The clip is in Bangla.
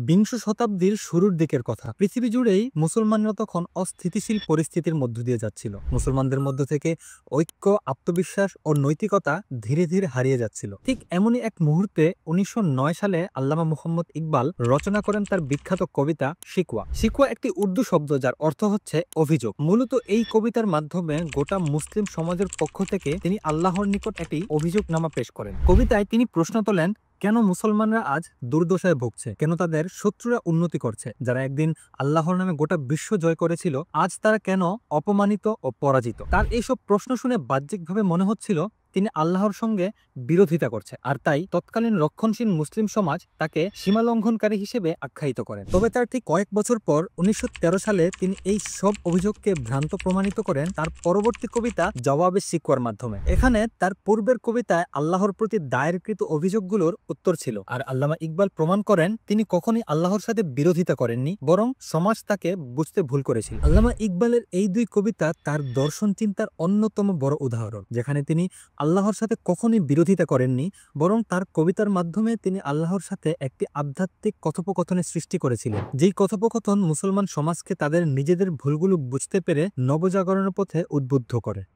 বিংশ শতাব্দীর শুরুর দিকের কথা। পৃথিবী জুড়েই মুসলমানরা তখন অস্থিতিশীল পরিস্থিতির মধ্য দিয়ে যাচ্ছিল। মুসলমানদের মধ্য থেকে ঐক্য, আত্মবিশ্বাস ও নৈতিকতা ধীরে ধীরে হারিয়ে যাচ্ছিল। ঠিক এমনই এক মুহূর্তে ১৯০৯ সালে আল্লামা মুহাম্মদ ইকবাল রচনা করেন তার বিখ্যাত কবিতা শিকওয়া। শিকওয়া একটি উর্দু শব্দ যার অর্থ হচ্ছে অভিযোগ। মূলত এই কবিতার মাধ্যমে গোটা মুসলিম সমাজের পক্ষ থেকে তিনি আল্লাহর নিকট একটি অভিযোগনামা পেশ করেন। কবিতায় তিনি প্রশ্ন তোলেন, কেন মুসলমানরা আজ দুর্দশায় ভুগছে, কেন তাদের শত্রুরা উন্নতি করছে, যারা একদিন আল্লাহর নামে গোটা বিশ্ব জয় করেছিল আজ তারা কেন অপমানিত ও পরাজিত। তার এইসব প্রশ্ন শুনে বাহ্যিকভাবে মনে হচ্ছিল তিনি আল্লাহর সঙ্গে বিরোধিতা করছে, আর তাই তৎকালীন রক্ষণশীল মুসলিম সমাজ তাকে সীমালঙ্ঘনকারী হিসেবে আখ্যায়িত করেন। তবে তার ঠিক কয়েক বছর পর ১৯১৩ সালে তিনি এই সব অভিযোগকে ভ্রান্ত প্রমাণিত করেন তার পরবর্তী কবিতা জওয়াবে শিকওয়ার মাধ্যমে। এখানে তার পূর্বের কবিতায় আল্লাহর প্রতি দায়েরকৃত অভিযোগগুলোর উত্তর ছিল, আর আল্লামা ইকবাল প্রমাণ করেন তিনি কখনোই আল্লাহর সাথে বিরোধিতা করেননি, বরং সমাজ তাকে বুঝতে ভুল করেছিল। আল্লামা ইকবালের এই দুই কবিতা তার দর্শন চিন্তার অন্যতম বড় উদাহরণ, যেখানে তিনি আল্লাহর সাথে কখনোই বিরোধিতা করেননি, বরং তার কবিতার মাধ্যমে তিনি আল্লাহর সাথে একটি আধ্যাত্মিক কথোপকথনের সৃষ্টি করেছিলেন, যেই কথোপকথন মুসলমান সমাজকে তাদের নিজেদের ভুলগুলো বুঝতে পেরে নবজাগরণের পথে উদ্বুদ্ধ করে।